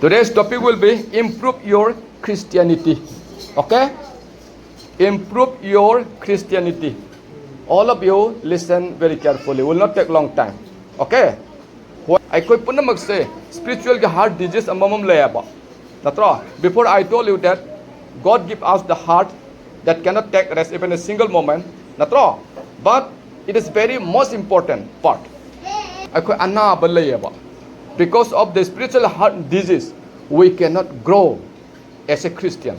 Today's topic will be improve your Christianity. Okay? Improve your Christianity. All of you listen very carefully. Will not take long time. Okay? I could put them say spiritual heart disease among layaba. Before I told you that God give us the heart that cannot take rest even a single moment. But it is very most important part. I could because of the spiritual heart disease, we cannot grow as a Christian.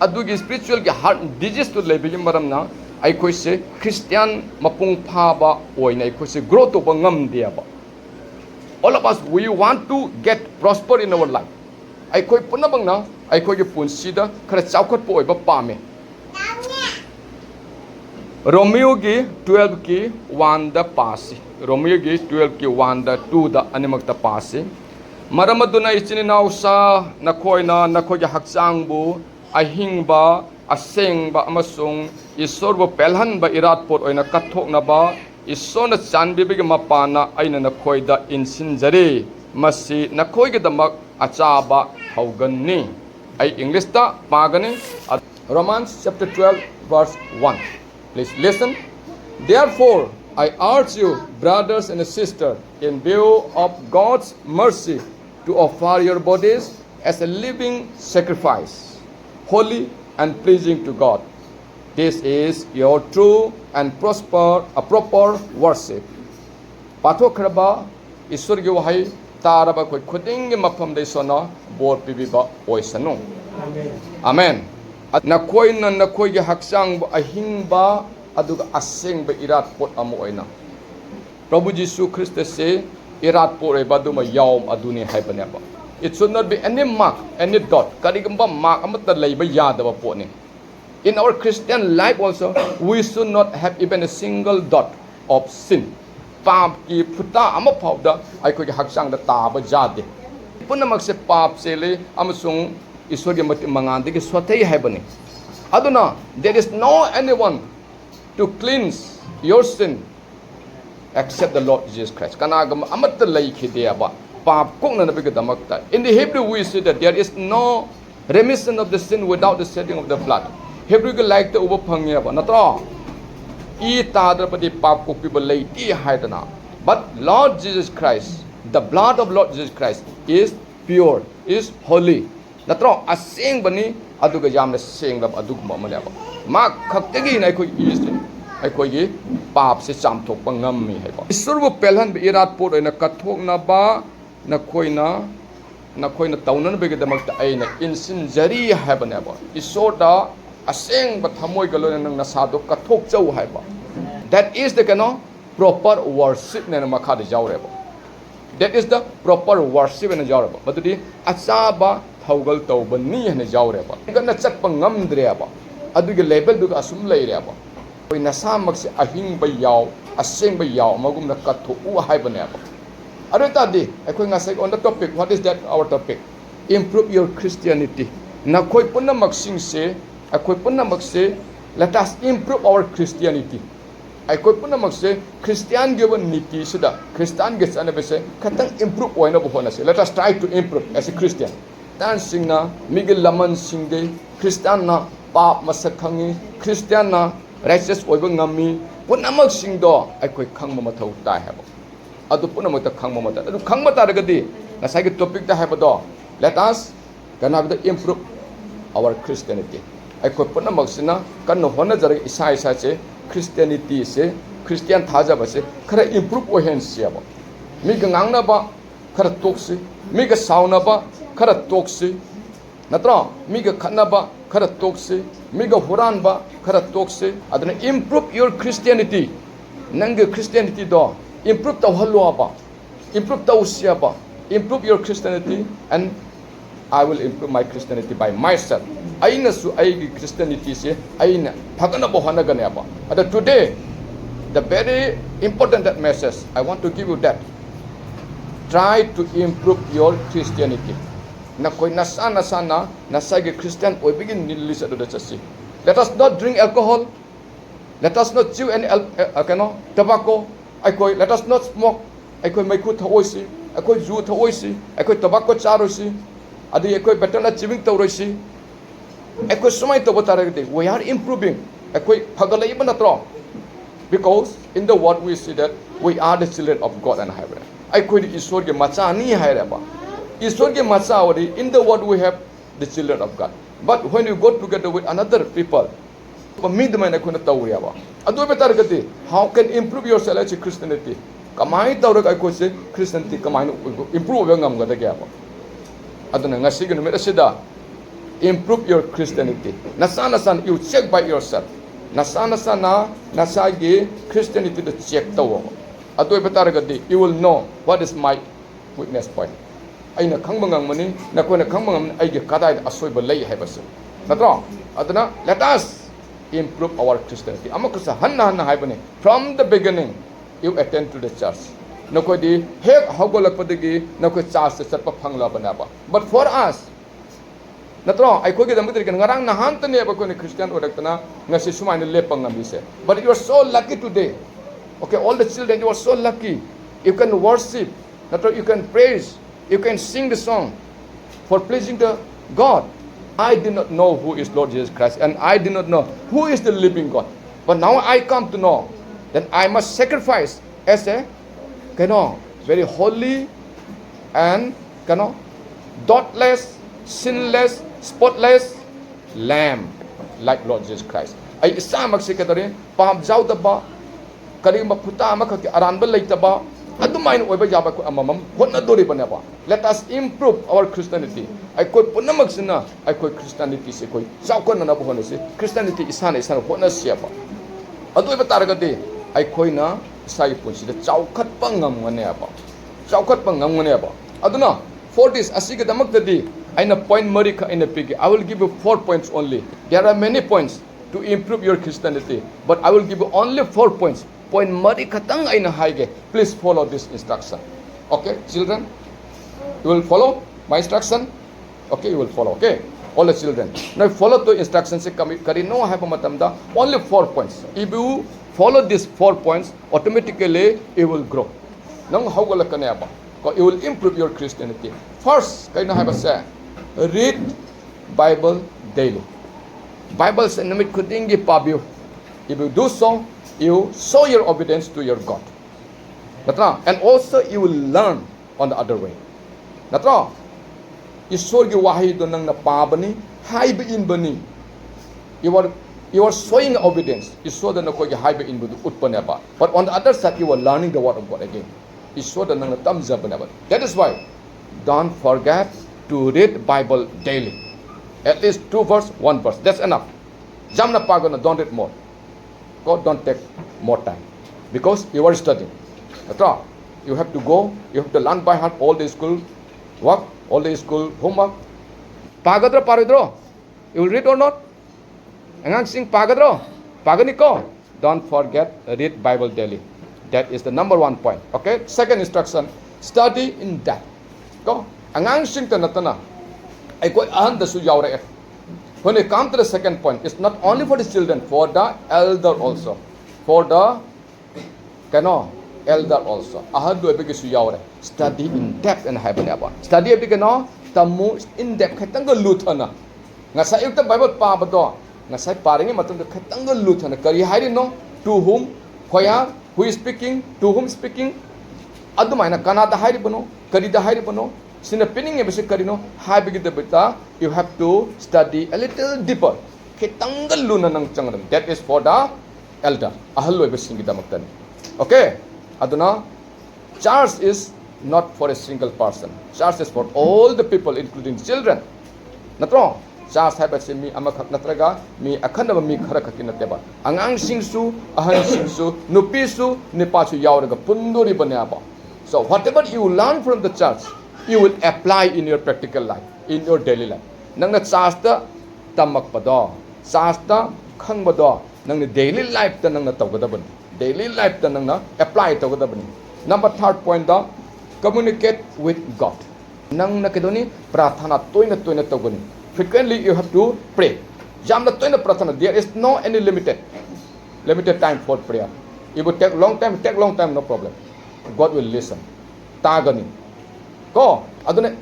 Adugi spiritual heart disease to lebigi maramna I could say Christian mapung phaba oina I could say grow to bangam diaba. All of us we want to get prosper in our life. I could punabang na I could punsida kara chawkot po iba pame. Romeo gi 12 ki 1 da pasi. Romeo gi 12 ki 1 da 2 da animak ta pasi. Maramaduna ichinaw sa nakoy gi haksang bu ahingba asengba amasung isorbo pelhan ba iratpot oina kathok na ba isona chanbibigi mapana aina nakoy da insinjari masi nakoy gi damak achaba hauganni. Ay English ta pagani Romans chapter 12 verse 1. Please listen. Therefore, I urge you, brothers and sisters, in view of God's mercy, to offer your bodies as a living sacrifice, holy and pleasing to God. This is your true and proper worship. Patokraba isurgi wahay taraba koy kuding mapam de sona bor pibiba oisanu. Amen. At nakoy gi haksang ahing ba aduga aseng ba irat pot amo oina. Prabhu Jisu Christ say irat pot ay baduma yaum aduni hay ba. It should not be any mark, any dot. Karigamba mark amat na lay ba yada ba po ni. In our Christian life also, we should not have even a single dot of sin. Pap ki puta ama pawda ay ko gi haksang da ta ba jade. Puna magse pap sele amasung iswagi mati mangandi ki swatay haibani. Aduna, there is no anyone to cleanse your sin except the Lord Jesus Christ. Kanagam amat lay kidiaba pap kung na nabigadamagta. In the Hebrew we see that there is no remission of the sin without the shedding of the blood. Hebrew like the ubapangya ba natra. I tadrapati pap ko pibalay ti haidana. But Lord Jesus Christ, the blood of Lord Jesus Christ is pure, is holy. Natro asing bani aduga yamna sing lab adugma malaba ma khaktegi na ko is ai ko gi pap se cham thok pangam mi hai ba isurbu pelhan be irat pot oina kathok na ba na koina taunan be gedamak ta aina insin jari hai ba na ba isoda asing ba thamoi galo nang nasado kathok chau hai ba. That is the proper worship na makha de jaw re ba. That is the proper worship na jaw re ba. Badudi achaba thaugal tauba ni hene jawreba ganna chakpa ngamdreba adugi level duga asum leireba koi nasamak se ahing ba yaw aseng ba yaw magum na katho u haibaneba areta di akoi ngasai on the topic. What is that our topic? Improve your Christianity. Na koi punna maksing se akoi punna makse let us improve our Christianity. Akoi punna makse Christian given niti suda Christian gets anabese katang improve oina bohona se let us try to improve as a Christian. Dan sing na migil laman sing de Christian na pap masakhangi Christian na righteous oiba ngami punamag sing do ai koi khangma mathau ta haba adu punamag ta khangma mata adu khangma ta ragadi na sai ge topic ta haba do let us can have the improve our Christianity. Ai koi punamag sina kan no hona jar isa che Christianity se Christian thaja ba se khara improve o hen sia ba mi gangang na ba khara toksi mi ga sauna ba khara toksi natra miga khanaba khara toksi miga huranba khara toksi adana improve your Christianity nanga Christianity do improve ta halwa improve ta usia improve your Christianity and I will improve my Christianity by myself. Aina su aigi Christianity se aina phagana bohana gane ba ada today the very important that message I want to give you that try to improve your Christianity. Na koi nasa nasage Christian oi begin nilis adu da chasi. Let us not drink alcohol. Let us not chew any tobacco. Ai koi let us not smoke. Ai koi mai ku thoi si. ꯑꯩꯈꯣꯏ ꯖꯨ ꯊꯛꯑꯣꯏꯁꯤ ꯑꯩꯈꯣꯏ tobacco ꯆꯥꯔꯣꯏꯁꯤ ꯑꯗꯒꯤ ꯑꯩꯈꯣꯏ battle achieving ꯇꯧꯔꯣꯏꯁꯤ ꯑꯩꯈꯣꯏ ꯁꯨꯃꯥꯏꯅ ꯇꯧꯕ ꯇꯥꯔꯒꯗꯤ we are improving ꯑꯩꯈꯣꯏ ꯐꯒꯠꯂꯛꯏꯕ ꯅꯠꯇ꯭ꯔꯣ because in the word we see that we are the children of God and ꯍꯥꯏꯕ ꯑꯩꯈꯣꯏꯗꯤ ꯏꯁꯣꯔꯒꯤ ꯃꯆꯥꯅꯤ ꯍꯥꯏꯔꯦꯕ ꯏꯁꯣꯔꯒꯤ ꯃꯆꯥ ꯑꯣꯏꯔꯤ in the word we have the children of God but when you go together with another people ꯃꯤ ꯑꯗꯨꯃꯥꯏꯅ ꯑꯩꯈꯣꯏꯅ ꯇꯧꯔꯦꯕ ꯑꯗꯨ ꯑꯣꯏꯕ ꯇꯥꯔꯒꯗꯤ how can improve yourself as a Christianity ꯀꯃꯥꯏꯅ ꯇꯧꯔꯒ ꯑꯩꯈꯣꯏꯁꯦ Christianity ꯀꯃꯥꯏꯅ improve ꯑꯣꯏꯕ ꯉꯝꯒꯗꯒꯦꯕ aduna ngasigi numit asida improve your Christianity nasa you check by yourself nasa na nasagi Christianity to check tawo atoy bataragadi you will know what is my weakness point aina khangba ngangmani nakona khangba ngam aige kadai asoiba lei haibase natro aduna let us improve our Christianity amakusa hanna haibane from the beginning you attend to the church nakodi hek hogolakpadagi nakoi church se chatpa phangla banaba but for us natro ai khogi damudri kan ngarang nahan tane ba ko ni Christian odaktana ngasi sumaina lepang ngambise but you are so lucky today okay all the children you are so lucky you can worship natro you can praise you can sing the song for pleasing the God I did not know who is Lord Jesus Christ and I did not know who is the living God but now I come to know that I must sacrifice as a very holy and dotless sinless spotless lamb like Lord Jesus Christ ai isa magsikatari pam jaudaba karima puta makaki aranba leitaba adumain oiba yaba ko amamam honna dori banaba let us improve our Christianity ai koi punamaksina ai koi Christianity se koi saukon na bo honese Christianity isana honna siaba adu iba taragadi ai koi na sai punsida chaukhatpa ngamnganeba aduna for this asiga damakdadi aina point mari kha aina pigi I will give you 4 points only there are many points to improve your Christianity but I will give you only 4 points point mari khatang aina haige please follow this instruction okay children you will follow my instruction okay you will follow okay all the children now follow the instructions kari no have matamda only 4 points if you follow these 4 points automatically you will grow nang hawgalakane aba you will improve your Christianity first kaina have say read Bible daily Bible sa namit kudingi pabyo if you do so you show your obedience to your God natra and also you will learn on the other way natra isorgi wahi do nang napabani haibe inbani you are showing obedience you show the nakogi haibe inbudu utpaneba but on the other side you are learning the word of God again you show the nang tamjabaneba that is why don't forget to read Bible daily at least 2 verse 1 verse that's enough jamna pagona don't read more God don't take more time because you are studying that's all you have to go you have to learn by heart all the school work all the school homework pagadro paridro you will read or not angang sing pagadro paganiko don't forget read Bible daily that is the number 1 point okay second instruction study in depth go angang sing tanatana ai koi ahan da su yaure when it comes to the second point it's not only for the children for the elder also for the elder also ahan do ebe su yaure study in depth and have aba study ebe tamu in depth khatang go luthana ngasa yukta Bible pa bado ngasai paringi matung da khatang go luthana kari hairi no to whom where who is speaking to whom speaking adumaina kanada hairi bano kari da hairi bano sina pinning e bese karino haibigi da beta you have to study a little deeper khetanggal luna nang changdam that is for the elder ahalloi besingi damaktan okay aduna church is not for a single person church is for all the people including children natro church haibase mi amakhak natraga mi akhanaba mi khara khakinateba angang singsu ahan singsu nupi su nipa su yauraga pundori banaba so whatever you learn from the church you will apply in your practical life in your daily life nangna chasta tamakpado chasta khangbado nangna daily life ta nangna tawgadabani daily life ta nangna apply tawgadabani number third point da communicate with God nangna kedoni prathana toina tawgani frequently you have to pray jamna toina prathana there is no any limited time for prayer it will take long time no problem God will listen tagani Ko, aduna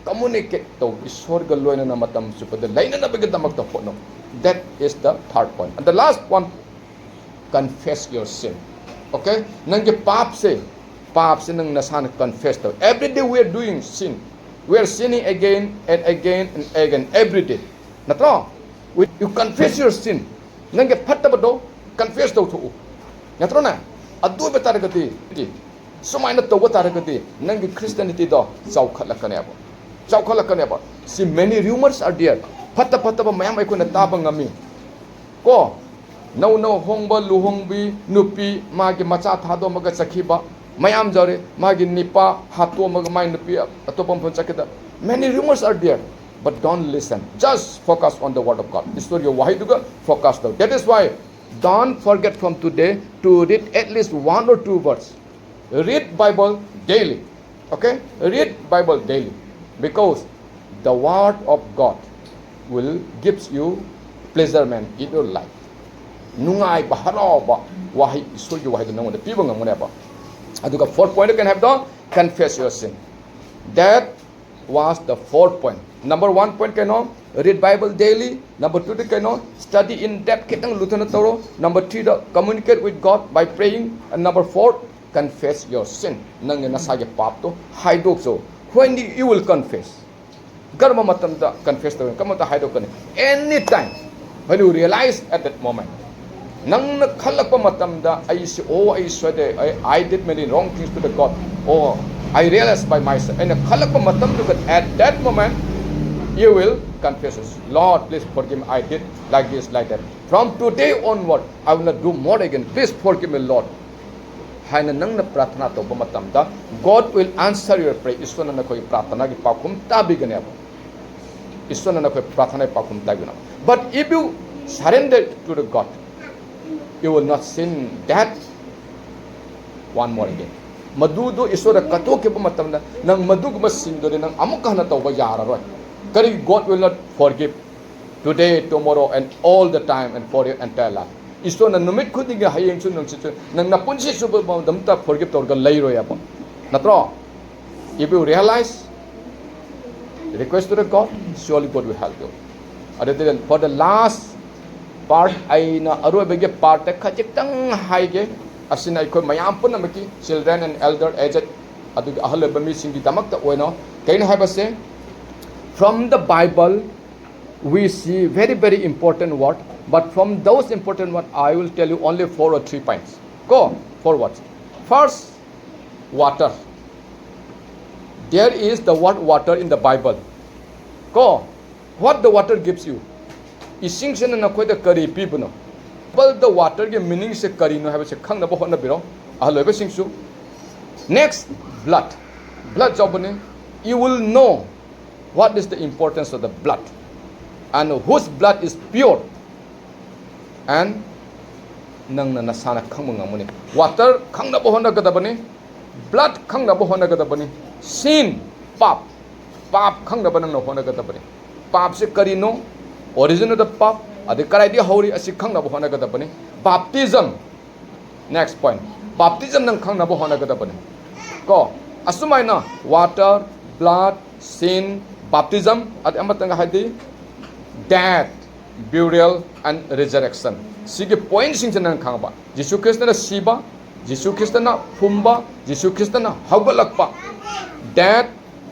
communicate to isor galoy na matam supada lain na bigadamak to no. That is the third point. And the last one, confess your sin. Okay? Nang pap se nang nasan confess to. Every day we are doing sin. We are sinning again and again and again every day. Natro? You confess your sin. Nang patta ba do? Confess to to. Natro na? Adu ba taragati? Sumay na to ba taragati? Nang Christianity do saukhalakane ba. Saukhalakane ba. See, many rumors are there. Patta ba mayam ay ko natabang ngami. Ko no hongba luhongbi nupi magi macha thado maga sakhiba mayam jare magi nipa hato maga mai nupi atopam phon sakida. Many rumors are there, but don't listen. Just focus on the word of God. Istoryo wahiduga focus though. That is why don't forget from today to read at least 1 or 2 words. Read Bible daily. Okay? Read Bible daily, because the word of God will gives you pleasurement in your life. Nungai ba haraw ba wahi isoryo wahi nang wala piba ngam ba. Aduga fourth point you can have the confess your sin. That was the fourth point. Number 1 point kano read Bible daily. Number 2 kano study in depth kitang lutana toro. Number 3 the communicate with God by praying. And number 4 confess your sin. Nang nasage pap to haidok so. When you will confess, garma matam da confess to kamata haidok kani anytime when you realize at that moment. Nang nakhalakpa matam da I did many wrong things to the God. Oh, I realized by myself. And nakhalakpa matam to at that moment you will confess us. Lord, please forgive me. I did like this, like that. From today onward, I will not do more again. Please forgive me, Lord. Haina nang na pratana to matam da God will answer your prayer. Iswa na koi pratana ki pakum tabi gane abo. Iswa na koi pratana ki pakum tabi gane. But if you surrender to the God, you will not sin that one more again. Madudo isura kato ke matam na nang madug mas sindo nang amuk na tawba yara roy. Kari God will not forgive today, tomorrow, and all the time and for your entire life. Isto na numit ko dinga hayeng sun nang situ nang napunsi subo damta forgive torga layro yapo. Natro, if you realize, request to the God, surely God will help you. For the last part ay na aroy bege part khajik tang haige asina ko mayam pun namaki children and elder aged adu ahal ba mi singi tamak ta oino kain have say from the Bible we see very important word, but from those important word I will tell you only 4 or 3 points. Go 4 words. First, water. There is the word water in the Bible. Go, what the water gives you? Ising sin na koi da kari pibuno. But the water ge meaning se kari no have se khang na bo na biro. Ahlo be singsu. Next, blood. Blood jobone. You will know what is the importance of the blood and whose blood is pure. And nang na nasana khang mga muni. Water khang na bo na gadabani. Blood khang na bo na gadabani. Sin pap khang na ba nang na gadabani. Pap se kari no origin of the pap, adikarai di hori asikhang na bohana gada bani. Baptism. Next point. Baptism nang khang na bohana gada bani. Ko asumai na water, blood, sin, baptism at amatanga hadi death, burial and resurrection. Sige point sing nang khang ba. Jesus Christ na siba, Jesus Christ na phumba, Jesus Christ na haugalakpa. Death,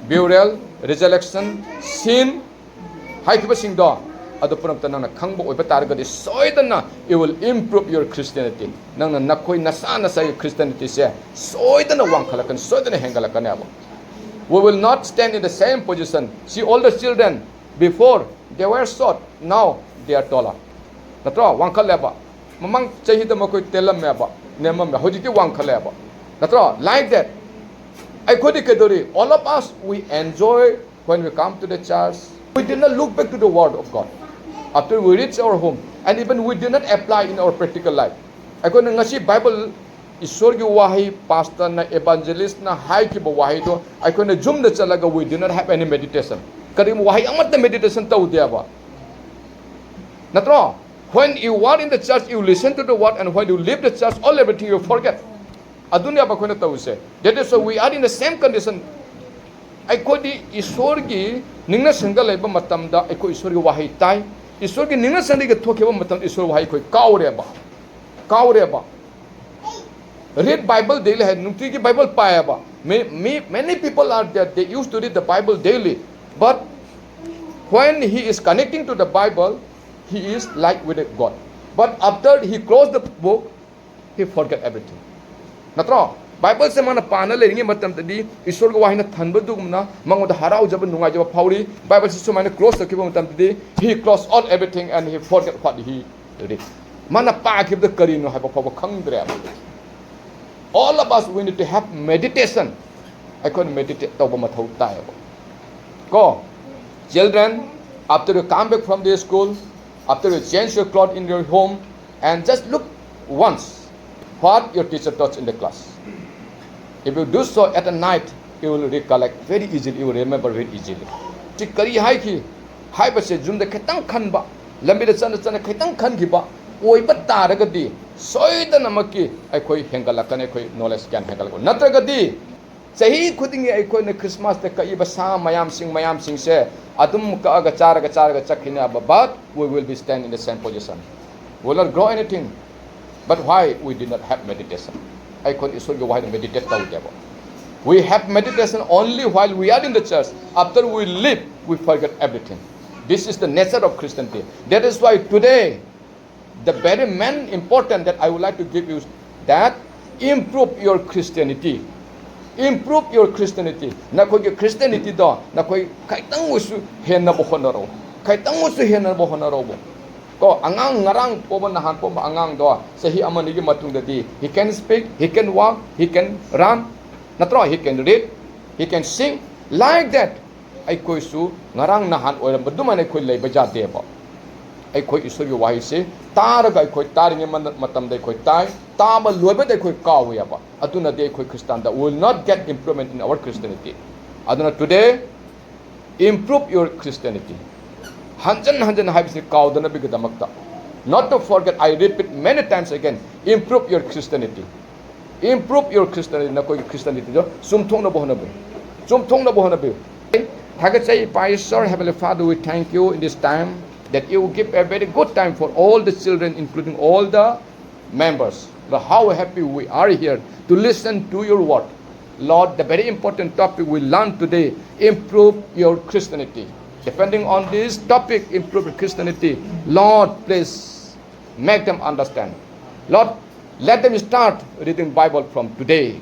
burial, resurrection, sin, haikiba sing do. Ado puram tanang na khangbo oiba targadi soidana it will improve your Christianity. Nang na nakoi nasana sa Christianity se soidana wangkhalakan soidana hengalakan abo. We will not stand in the same position. See all the children before they were short, now they are taller. Natro wangkhaleba. Mamang chahida makoi telam meba nemam me hojiti wangkhaleba. Natro like that. I kodikadori all of us we enjoy when we come to the church. We did not look back to the word of God. After we reach our home, and even we did not apply in our practical life. Ako na ngasi Bible isor gi wahi pastor na evangelist na hai ki wahi do ako na jum na chalaga we did not have any meditation. Kari mo wahi amat na meditation tau dia ba. Natro, when you are in the church you listen to the word, and when you leave the church all everything you forget. Adunya ba ko na tau se. That is why we are in the same condition ꯑꯩꯈꯣꯏꯗꯤ ꯏꯁꯣꯔꯒꯤ ꯅꯤꯡꯅ ꯁꯪꯒ ꯂꯩꯕ ꯃꯇꯝꯗ ꯑꯩꯈꯣꯏ ꯏꯁꯣꯔꯒꯤ ꯋꯥꯍꯩ ꯇꯥꯏ ꯏꯁꯣꯔꯒꯤ ꯅꯤꯡꯅ ꯁꯪꯒ ꯊꯣꯛꯈꯤꯕ ꯃꯇꯝꯗ ꯏꯁꯣꯔ ꯋꯥꯍꯩ ꯑꯩꯈꯣꯏ ꯀꯥꯎꯔꯦꯕ read Bible daily hai nutigi Bible paayaba many people are there, they used to read the Bible daily, but when he is connecting to the Bible he is like with God, but after he closed the book he forget everything. Natro Bible se mana pana le ngi matam tadi isor ko wahina thanba dugumna mangoda harau jaba nungai jaba phauri Bible se sumana close to kiba matam tadi he closed all everything and he forget what he read. Mana pa kib the kari no haba phawa khangdre. All of us we need to have meditation. I couldn't meditate tauba mathau tai. Go, children, after you come back from the school, after you change your clothes in your home, and just look once what your teacher taught in the class. If you do so at a night, you will recollect very easily, you will remember very easily. Tikari hai ki, hai base jum de khetang khan ba, lambi de chan khetang khan ki ba, oi ba taragadi, soida namaki, aikoi hengalakane koi knowledge can hengalako. Natragadi, sahi khudingi aikoi ne Christmas de kai ba sa mayam sing se, adum ka aga charaga chakhina ba, but we will be standing in the same position. We will not grow anything. But why we did not have meditation? I couldn't why meditate. We have meditation only while we are in the church. After we leave, we forget everything. This is the nature of Christianity. That is why today, the very main important that I would like to give you is that improve your Christianity. Improve your Christianity. Na koi Christianity do, na koi kaitang usu henna bohonaro. Kaitang usu henna bohonaro. Ko angang ngarang po ba nahan po ba angang do sahi amani gi matung dadi he can speak, he can walk, he can run, natro he can read, he can sing like that. Ai koi su ngarang nahan oiram baduma ne khoi lei baja de ba ai khoi isur gi wahi se tar ga khoi tar nge matam dai khoi tai ta ba loiba dai khoi kaw ya ba aduna de khoi Christian da will not get improvement in our Christianity. Aduna today improve your Christianity. Hanjan habis kaudana bigadamakta. Not to forget, I repeat many times again, improve your Christianity. Improve your Christianity. Na koi Christianity jo sumthong na bohna be. Thagatsai Paisar, Heavenly Father, we thank you in this time that you give a very good time for all the children, including all the members. But how happy we are here to listen to your word. Lord, the very important topic we learned today, improve your Christianity. Depending on this topic, improve Christianity, Lord, please make them understand. Lord, let them start reading Bible from today.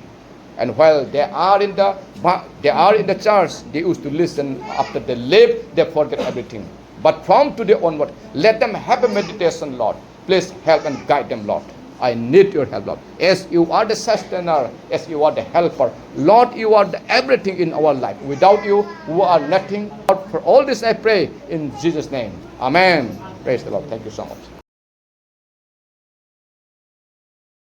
And while they are in the church, they used to listen. After they leave, they forget everything. But from today onward, let them have a meditation, Lord. Please help and guide them, Lord. I need your help, Lord. As you are the sustainer, as you are the helper, Lord, you are the everything in our life. Without you, we are nothing. Lord, for all this I pray in Jesus' name. Amen. Praise the Lord. Thank you so much.